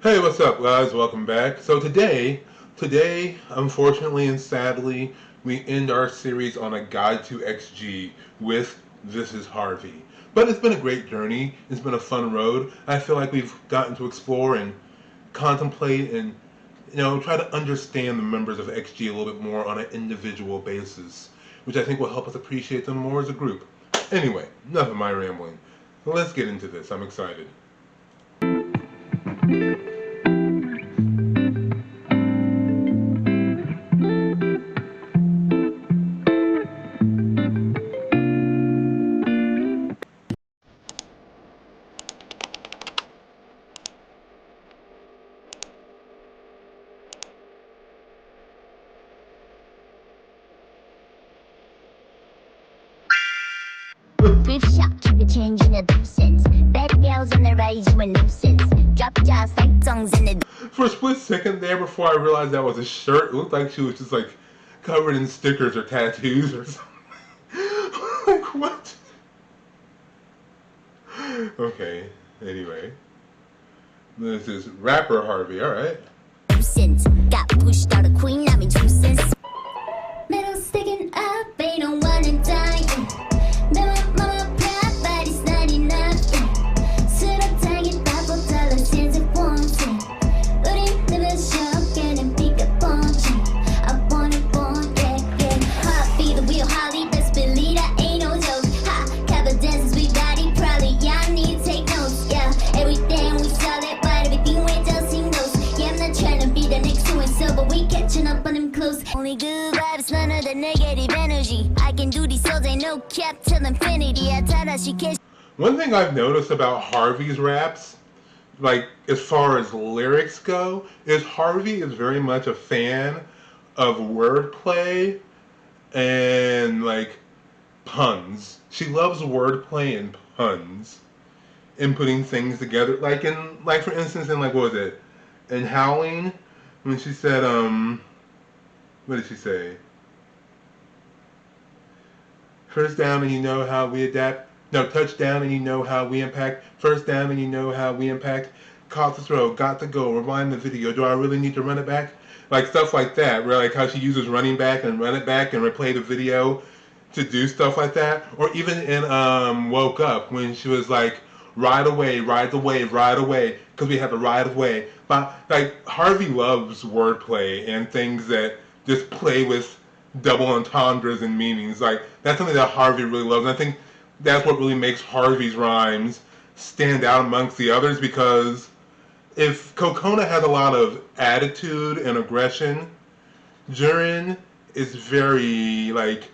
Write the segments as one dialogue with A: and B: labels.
A: Hey, what's up, guys? Welcome back. So today, unfortunately and sadly, we end our series on a guide to XG with This is Harvey. But it's been a great journey. It's been a fun road. I feel like we've gotten to explore and contemplate and try to understand the members of XG a little bit more on an individual basis, which I think will help us appreciate them more as a group. Anyway, enough of my rambling. Let's get into this. I'm excited.
B: Gift shop, you're changing a nuisance. Bad girls on the rise, you a nuisance. Drop jars like tongues in the.
A: For a split second there, before I realized that was a shirt, it looked like she was just like covered in stickers or tattoos or something. Like, what? Okay, anyway. This is rapper Harvey, alright.
B: Nuisance. Got pushed out a queen, I'm in two cents. Metal sticking up, ain't no one in time. Mama proud, but it's not enough. 수락장에 따뜻한 sense of wanting. 우린 내면 쇼cken pick up on you. I want it, yeah. Harvey, the real Harley, best believe that ain't no joke. Ha, cover dances, we got it, probably y'all need to take notes. Yeah, everything we solid, but everything we just seem close. Yeah, I'm not trying to be the next so and so, but we catching up on them close. Only good vibes, none of the negative energy. I can do these souls, ain't no cap till infinity. I tell her she catch.
A: One thing I've noticed about Harvey's raps, like as far as lyrics go, is Harvey is very much a fan of wordplay and like puns. She loves wordplay and puns and putting things together. Like for instance in like what was it? In Howling, when she said what did she say? First down and you know how we adapt. No, touchdown and you know how we impact. First down and you know how we impact. Caught the throw, got to go, rewind the video. Do I really need to run it back? Like stuff like that, where like how she uses running back and run it back and replay the video to do stuff like that. Or even in Woke Up when she was like, ride away, ride the wave, ride away, because we have to ride away. But like Harvey loves wordplay and things that just play with double entendres and meanings. Like that's something that Harvey really loves. And I think that's what really makes Harvey's rhymes stand out amongst the others, because if Kokona has a lot of attitude and aggression, Jurin is very like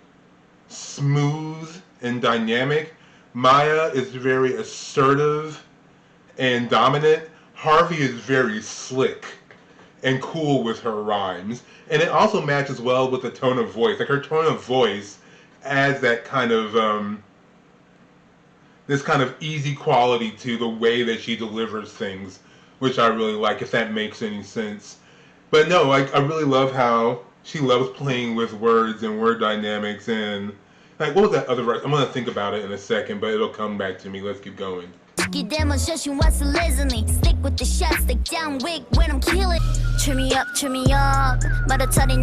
A: smooth and dynamic. Maya is very assertive and dominant. Harvey is very slick and cool with her rhymes, and it also matches well with the tone of voice. Like her tone of voice adds that kind of this kind of easy quality to the way that she delivers things, which I really like, if that makes any sense. But no, like I really love how she loves playing with words and word dynamics. And like, what was that other verse? I'm gonna think about it in a second, but it'll come back to me. Let's keep going.
B: Demonstration what's lazily. Stick with the shots, stick down wig when I'm killing. Turn me up, turn me up. 마라타리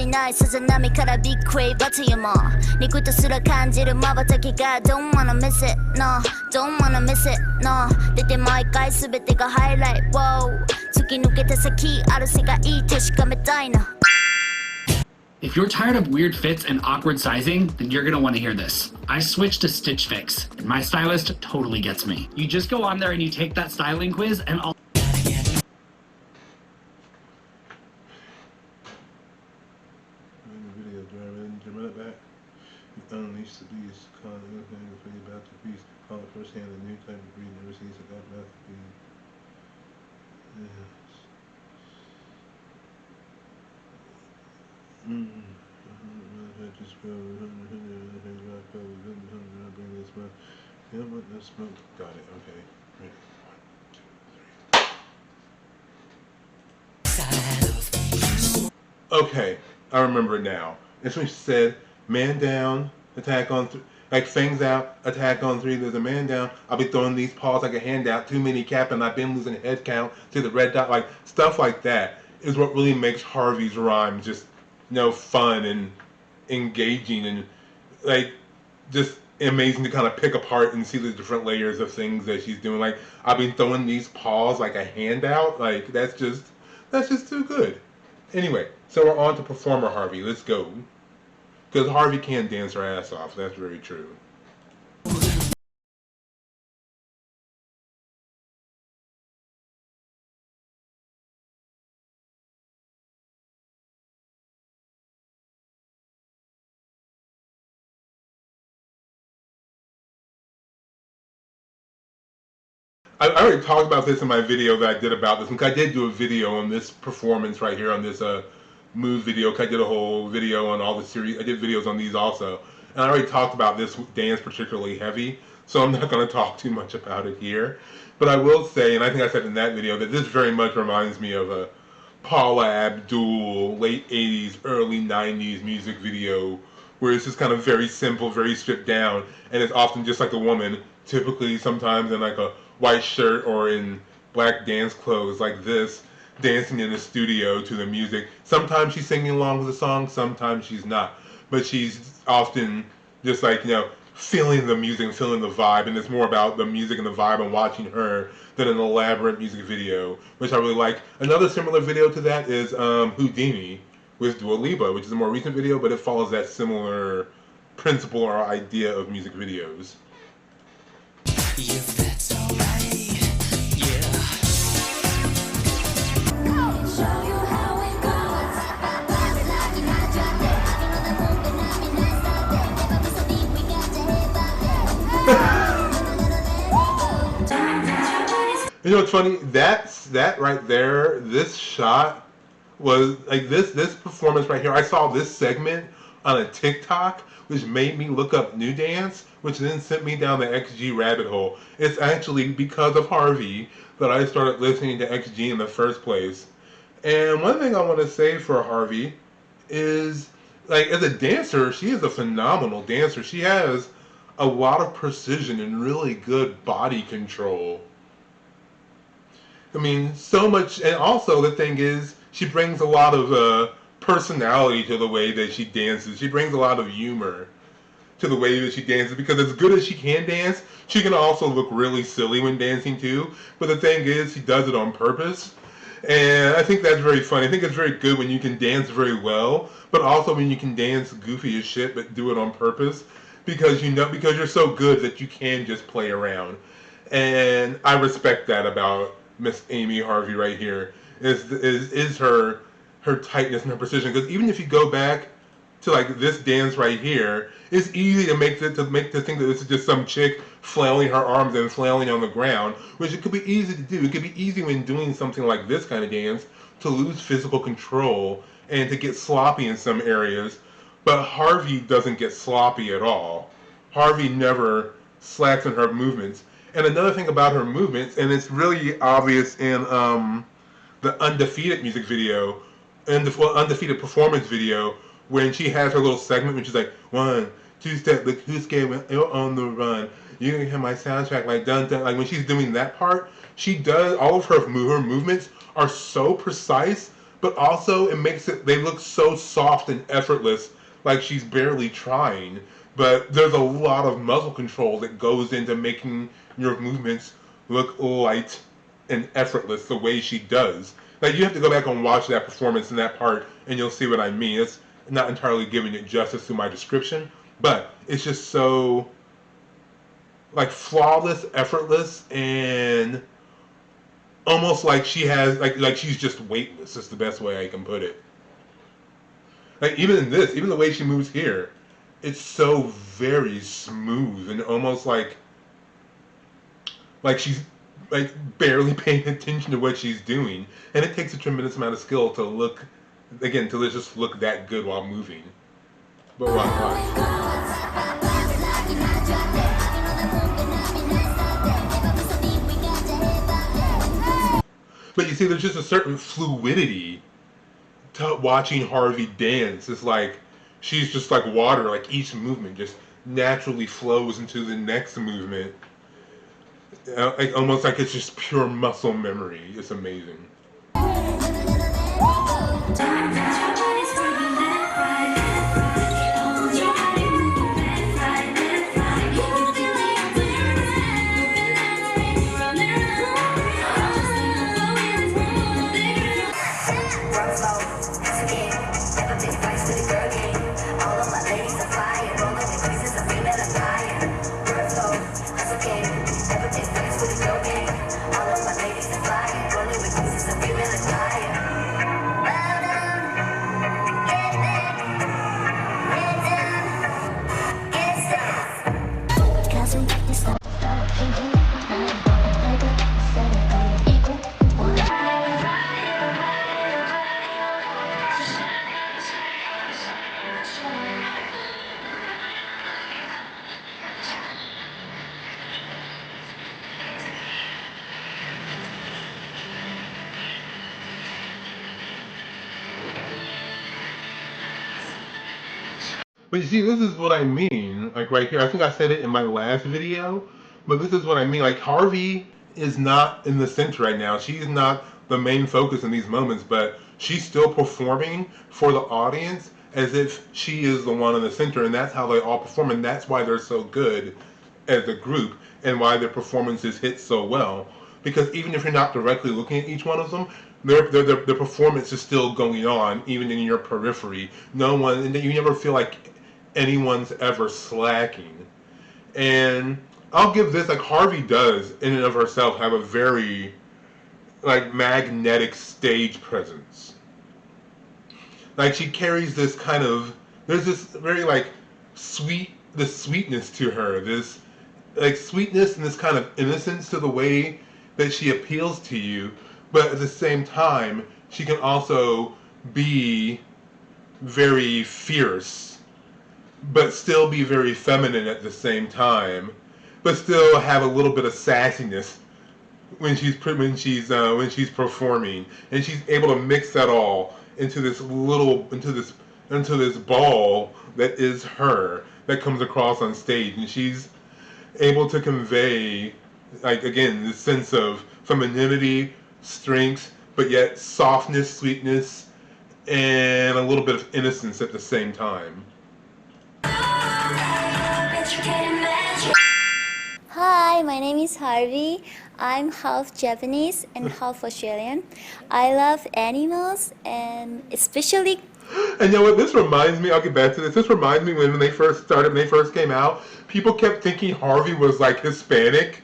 B: 나이 서전남이 가라 big crave 같아 you more. 네 굿도 쓰러 간지를 마바타기가 don't wanna miss it, no. Don't wanna miss it, no. 때때 마이까이 수배때가 highlight, wow. 두기 누게 대사키 아르세가 이 대시감에 따이나.
C: If you're tired of weird fits and awkward sizing, then you're gonna wanna hear this. I switched to Stitch Fix, and my stylist totally gets me. You just go on there and you take that styling quiz and all.
A: Unleash the beast, call it anything to figure about the beast, call it firsthand a new type of breed, never sees a god mouth being. Got it, okay. Ready. 1, 2, 3. Okay, I remember it now. That's when she said, man down, attack on Like fangs out, attack on 3, there's a man down. I'll be throwing these paws like a handout. Too many cap and I've been losing head count to the red dot. Like stuff like that is what really makes Harvey's rhymes just fun and engaging and like just amazing to kind of pick apart and see the different layers of things that she's doing. Like I've been throwing these paws like a handout. Like that's just too good. Anyway, so we're on to performer Harvey. Let's go. Because Harvey can dance her ass off. That's very true. I already talked about this in my video that I did about this. I did do a video on this performance right here on this move video. I did a whole video on all the series. I did videos on these also. And I already talked about this dance particularly heavy. So I'm not going to talk too much about it here. But I will say, and I think I said in that video, that this very much reminds me of a Paula Abdul late 80s, early 90s music video where it's just kind of very simple, very stripped down. And it's often just like a woman, typically sometimes in like a white shirt or in black dance clothes like this, dancing in the studio to the music. Sometimes she's singing along with the song, sometimes she's not. But she's often just like, feeling the music and feeling the vibe, and it's more about the music and the vibe and watching her than an elaborate music video, which I really like. Another similar video to that is Houdini with Dua Lipa, which is a more recent video, but it follows that similar principle or idea of music videos.
D: If that's alright, yeah.
B: Show you how it goes.
A: You know what's funny? That right there, this shot was like this performance right here. I saw this segment on a TikTok, which made me look up New Dance, which then sent me down the XG rabbit hole. It's actually because of Harvey that I started listening to XG in the first place. And one thing I want to say for Harvey is, like, as a dancer, she is a phenomenal dancer. She has a lot of precision and really good body control. I mean, so much, and also the thing is, she brings a lot of personality to the way that she dances. She brings a lot of humor to the way that she dances, because as good as she can dance, she can also look really silly when dancing too. But the thing is, she does it on purpose. And I think that's very funny. I think it's very good when you can dance very well, but also when you can dance goofy as shit, but do it on purpose, because because you're so good that you can just play around. And I respect that about Miss Amy Harvey right here. Is her tightness and her precision. Because even if you go back to like this dance right here, it's easy to make to think that this is just some chick flailing her arms and flailing on the ground, which it could be easy to do. It could be easy when doing something like this kind of dance to lose physical control and to get sloppy in some areas. But Harvey doesn't get sloppy at all. Harvey never slacks in her movements. And another thing about her movements, and it's really obvious in the Undefeated music video, and the Undefeated performance video, when she has her little segment when she's like, 1, 2 step, look who's scared when you're on the run. You can hear my soundtrack like dun dun. Like when she's doing that part, she does all of her movements are so precise, but also it makes they look so soft and effortless, like she's barely trying. But there's a lot of muscle control that goes into making your movements look light and effortless the way she does. Like, you have to go back and watch that performance in that part, and you'll see what I mean. It's not entirely giving it justice through my description, but it's just so, like, flawless, effortless, and almost like she has, like she's just weightless, is the best way I can put it. Like, even in this, even the way she moves here, it's so very smooth and almost like she's like barely paying attention to what she's doing. And it takes a tremendous amount of skill to look, again, to just look that good while moving. But watch. But you see, there's just a certain fluidity to watching Harvey dance. It's like she's just like water, like each movement just naturally flows into the next movement. Like almost like it's just pure muscle memory. It's amazing. But you see, this is what I mean. Like right here, I think I said it in my last video, but this is what I mean. Like Harvey is not in the center right now. She's not the main focus in these moments, but she's still performing for the audience as if she is the one in the center, and that's how they all perform, and that's why they're so good as a group, and why their performances hit so well. Because even if you're not directly looking at each one of them, their performance is still going on, even in your periphery. No one, and you never feel like anyone's ever slacking. And I'll give this, like Harvey does in and of herself have a very like magnetic stage presence. Like she carries this kind of, there's this very like this sweetness to her, this like sweetness and this kind of innocence to the way that she appeals to you, but at the same time she can also be very fierce but still be very feminine at the same time, but still have a little bit of sassiness when she's performing, and she's able to mix that all into this ball that is her, that comes across on stage, and she's able to convey, like again, this sense of femininity, strength, but yet softness, sweetness, and a little bit of innocence at the same time.
B: Hi, my name is Harvey. I'm half Japanese and half Australian. I love animals and especially.
A: And you know what? This reminds me. I'll get back to this. This reminds me when they first came out. People kept thinking Harvey was like Hispanic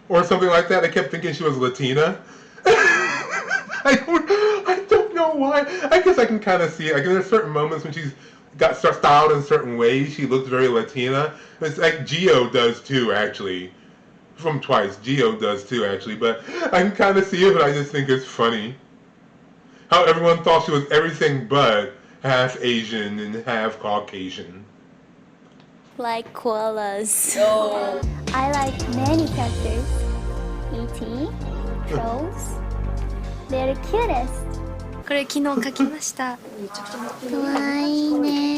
A: or something like that. They kept thinking she was Latina. I don't know why. I guess I can kind of see it. Like there's certain moments when she's got styled in certain ways. She looks very Latina. It's like Gio does too, actually. From Twice, Gio does too, actually. But I can kind of see it, but I just think it's funny how everyone thought she was everything but half Asian and half Caucasian.
B: Like koalas. Oh. I like many characters. E.T., Trolls. They're the cutest.
E: これ昨日書きました。
B: かわいいね。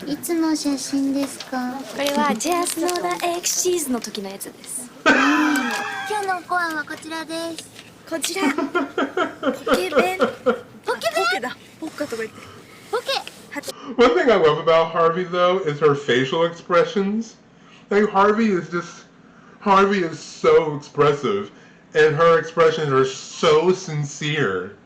B: いつの写真ですか？
E: これはジェアスノーダ X シーズの時のやつです。
B: 今日のご飯はこちらです。
E: こちらポケベン。ポケだ。ポッカとか言って。
B: ポケ。
A: One thing I love about Harvey though is her facial expressions. Like Harvey is so expressive, and her expressions are so sincere.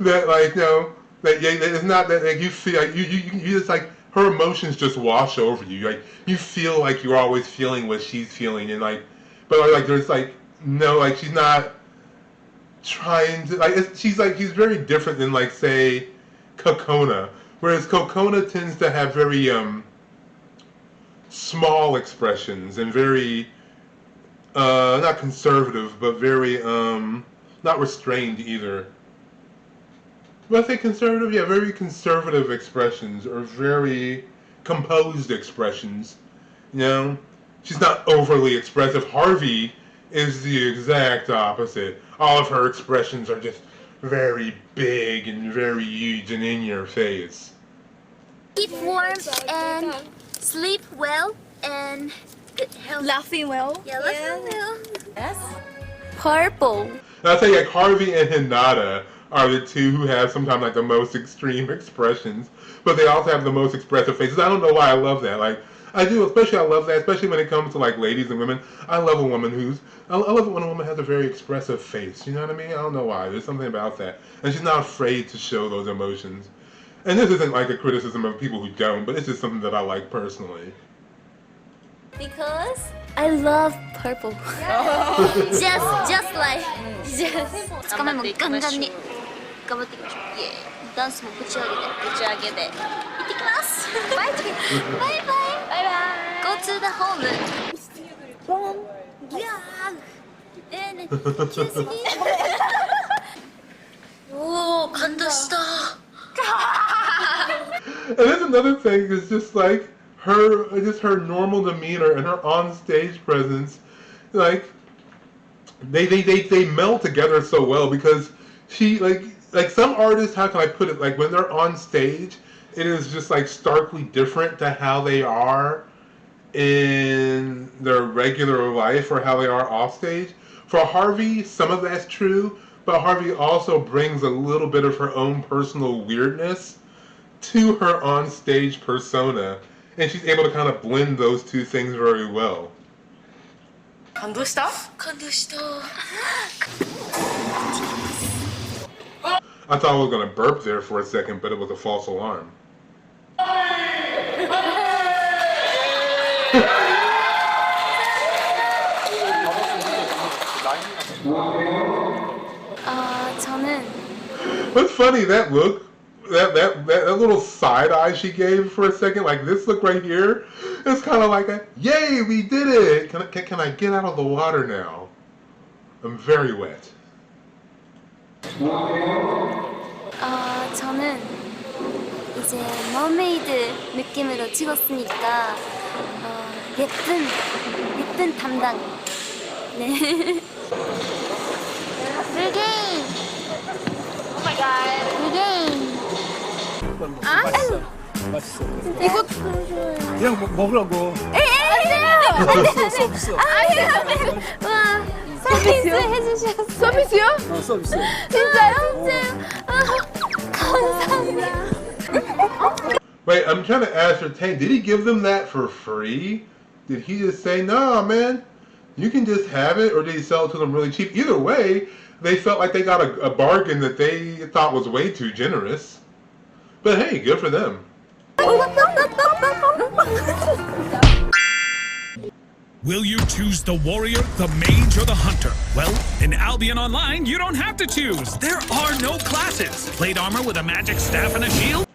A: That like that it's not that like you feel like you just like her emotions just wash over you. Like you feel like you're always feeling what she's feeling, and like but like there's like no like she's not trying to like she's very different than like say Kokona, whereas Kokona tends to have very small expressions and very not conservative, but very not restrained either. But I say conservative, yeah, very conservative expressions or very composed expressions. You know, she's not overly expressive. Harvey is the exact opposite. All of her expressions are just very big and very huge and in your face.
B: Keep warm and sleep well and good health.
E: Laughing well.
B: Yeah, laughing well.
E: Yes. Purple.
A: And I'll tell you, like Harvey and Hinata are the two who have sometimes like the most extreme expressions, but they also have the most expressive faces. I don't know why I love that. Like I do, especially I love that, especially when it comes to like ladies and women. I love a woman I love it when a woman has a very expressive face. You know what I mean? I don't know why. There's something about that, and she's not afraid to show those emotions. And this isn't like a criticism of people who don't, but it's just something that I like personally.
B: Because I love purple. just like just 2日目もガンガンに頑張っていきましょう。ダンスもぶち上げで行ってきます。バイバイバイバイ。Go to the home. Yeah. And kiss me. おー感動した。
A: And that's another thing is just like her normal demeanor and her on-stage presence, like they meld together so well because she like some artists, how can I put it, like when they're on stage, it is just like starkly different to how they are in their regular life or how they are off stage. For Harvey, some of that's true, but Harvey also brings a little bit of her own personal weirdness to her on-stage persona, and she's able to kind of blend those two things very well.
E: 感動した？
A: I thought I was going to burp there for a second, but it was a false alarm.
B: 저는
A: What's funny, that look, that little side eye she gave for a second, like this look right here, it's kind of like a, yay, we did it! Can I get out of the water now? I'm very wet.
B: 저는 이제 머메이드 느낌으로 찍었으니까 예쁜 담당. 네. 불게임. Oh my god. 불게임.
F: 맛있어.
B: 이거
F: 그냥 먹으라고.
B: 안돼요. 와 서비스 해주셨어요. 서비스요?
F: 서비스.
B: 진짜요? 감사합니다.
A: Wait, I'm trying to ascertain, did he give them that for free? Did he just say, nah, man, you can just have it, or did he sell it to them really cheap? Either way, they felt like they got a bargain that they thought was way too generous. But hey, good for them.
G: Will you choose the warrior, the mage, or the hunter? Well, in Albion Online, you don't have to choose. There are no classes. Plate armor with a magic staff and a shield?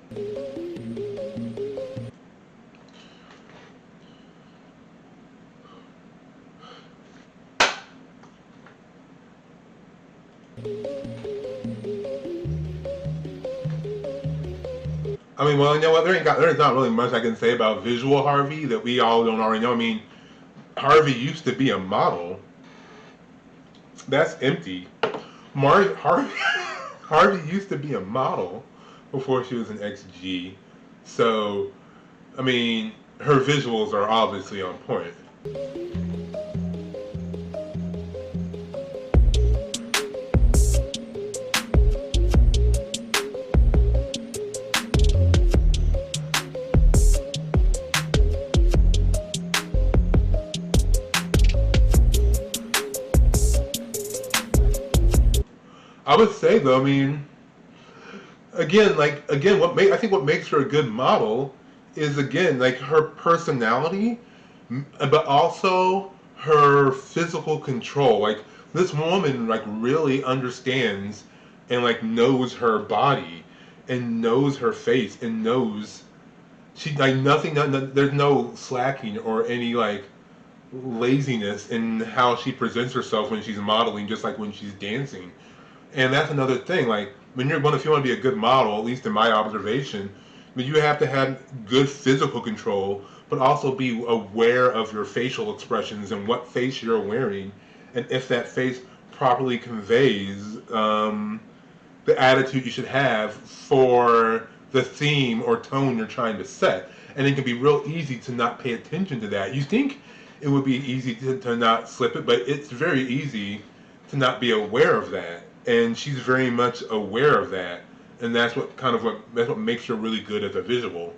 A: I mean, well, you know what? There's not really much I can say about visual Harvey that we all don't already know. I mean, Harvey used to be a model. That's empty. Harvey used to be a model before she was an XG. So, I mean, her visuals are obviously on point. I would say though, I mean, I think what makes her a good model is again like her personality, but also her physical control. Like this woman like really understands and like knows her body and knows her face and knows she like nothing. There's no slacking or any like laziness in how she presents herself when she's modeling, just like when she's dancing. And that's another thing, like, if you want to be a good model, at least in my observation, you have to have good physical control, but also be aware of your facial expressions and what face you're wearing, and if that face properly conveys the attitude you should have for the theme or tone you're trying to set. And it can be real easy to not pay attention to that. You think it would be easy to not slip it, but it's very easy to not be aware of that. And she's very much aware of that. And that's what makes her really good as a visual.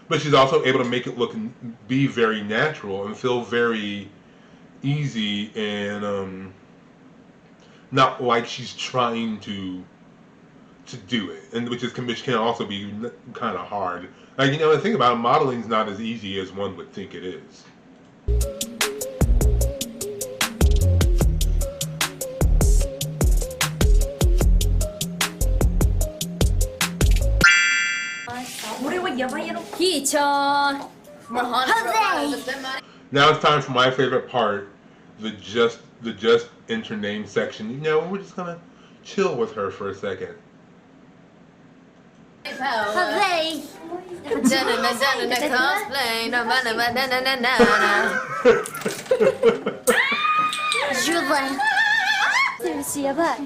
A: But she's also able to make it look and be very natural and feel very easy and not like she's trying to do it, and which can also be kind of hard. Like, the thing about modeling's not as easy as one would think it is. Now it's time for my favorite part, the just enter name section. We're just gonna chill with her for a second.
B: Harvey. Julie. 对不起，やばい。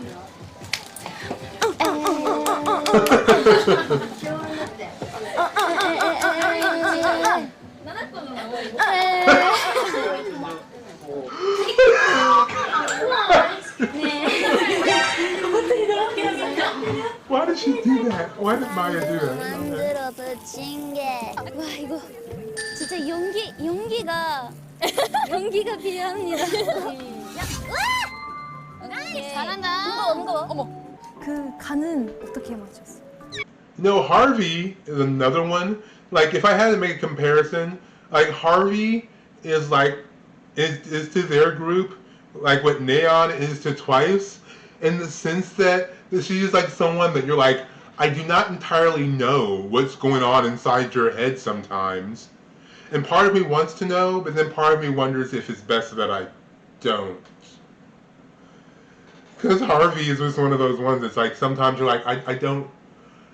A: Why did she do that? Why did Maya do that?
B: 만들어 붙인 게. 와 이거 진짜 용기가 필요합니다. 잘한다. 어머.
E: 그 간은 어떻게 맞췄어?
A: Harvey is another one. Like, if I had to make a comparison, like Harvey is is to their group like what Neon is to Twice, in the sense that she's like someone that you're like, I do not entirely know what's going on inside your head sometimes. And part of me wants to know, but then part of me wonders if it's best that I don't. Because Harvey is just one of those ones that's like, sometimes you're like, I don't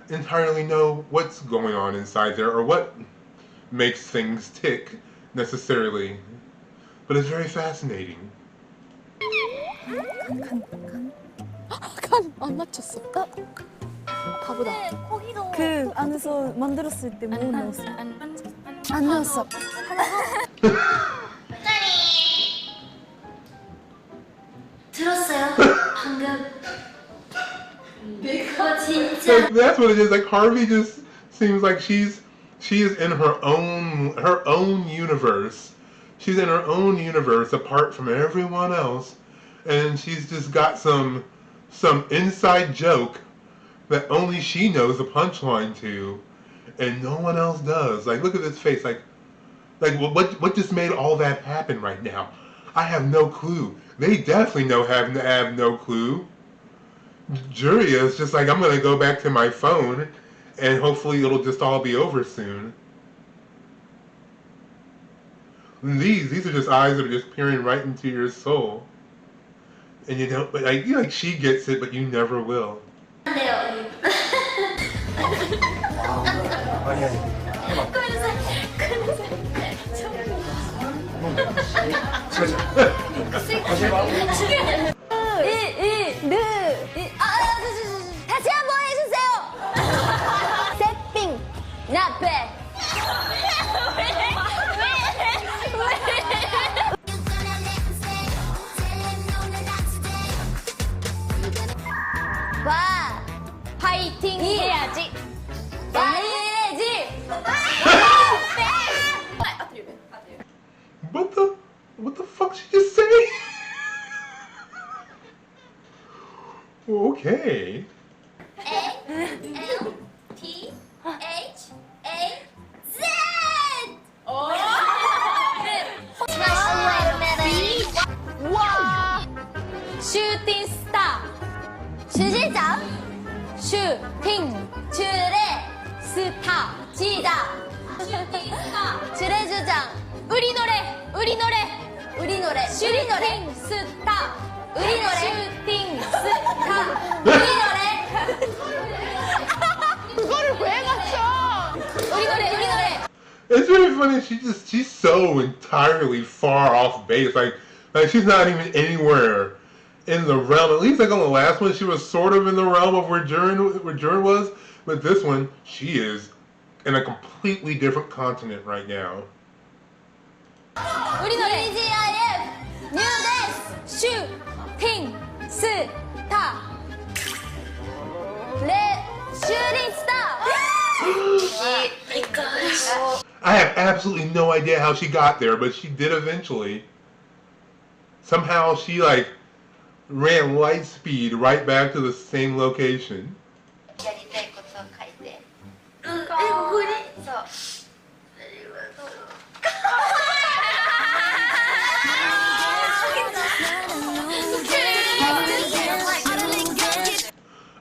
A: entirely know what's going on inside there or what makes things tick necessarily. But it's very fascinating.
E: 간 안 맞췄어. 바보다. 그 안에서 만들었을 때 뭐 넣었어? 안 넣었어.
B: 들었어요? 방금. 이거 진짜.
A: That's what it is. Like, Harvey just seems like she is in her own universe. She's in her own universe apart from everyone else, and she's just got some inside joke that only she knows the punchline to, and no one else does. Like, look at this face. Like what just made all that happen right now? I have no clue. They definitely have no clue. Juria is just like, I'm gonna go back to my phone, and hopefully it'll just all be over soon. And these are just eyes that are just peering right into your soul, and you don't. But like she gets it, but you never will.
B: 다시 한번 해주세요. 새삥 나빼. 와, 파이팅 해야지. 해야지.
A: What the fuck she just say? Okay.
B: A-L-T-H-A-Z.
E: 와. 슈팅 스타.
B: 주제자.
E: 슈팅.
B: 주례.
E: 스타.
B: 지자. 슈팅 스타. 주례주장.
E: 우리 노래.
B: 우리 노래. 우리 노래.
E: 슈팅 스타.
B: 우리 노래.
E: 슈팅 스타.
B: 우리 노래.
E: 그거를 왜 맞춰?
B: 우리 노래. 우리 노래.
A: It's really funny. She's so entirely far off base. Like she's not even anywhere in the realm, at least like on the last one, she was sort of in the realm of where Jern was, but this one, she is in a completely different continent right now.
E: 우리 노래 GIF 뉴 댄스 슈팅 스타 레 슈팅 스타.
A: I have absolutely no idea how she got there, but she did eventually. Somehow she like ran light speed right back to the same location.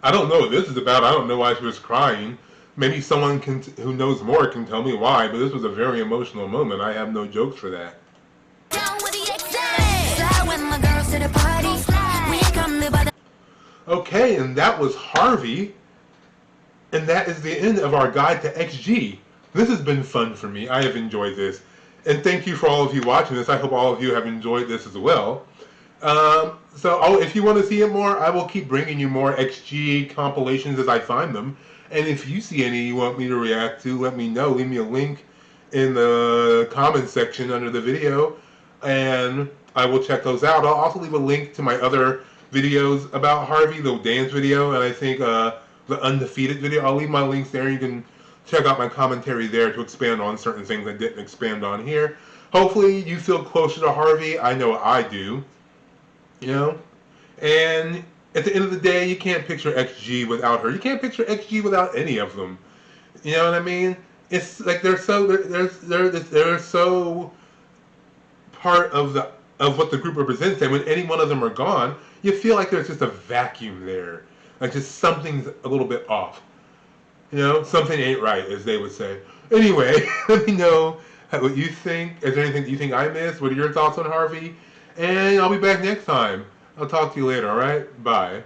A: I don't know what this is about. I don't know why she was crying. Maybe someone who knows more can tell me why, but this was a very emotional moment. I have no jokes for that. Okay, and that was Harvey. And that is the end of our guide to XG. This has been fun for me. I have enjoyed this. And thank you for all of you watching this. I hope all of you have enjoyed this as well. If you want to see it more, I will keep bringing you more XG compilations as I find them. And if you see any you want me to react to, let me know. Leave me a link in the comments section under the video, and I will check those out. I'll also leave a link to my other videos about Harvey, the dance video, and I think the Undefeated video. I'll leave my links there. You can check out my commentary there to expand on certain things I didn't expand on here. Hopefully you feel closer to Harvey. I know I do. You know? And at the end of the day, you can't picture XG without her. You can't picture XG without any of them. You know what I mean? It's like they're so part of what the group represents. And when any one of them are gone, you feel like there's just a vacuum there. Like just something's a little bit off. You know, something ain't right, as they would say. Anyway, let me know what you think. Is there anything you think I missed? What are your thoughts on Harvey? And I'll be back next time. I'll talk to you later, alright? Bye.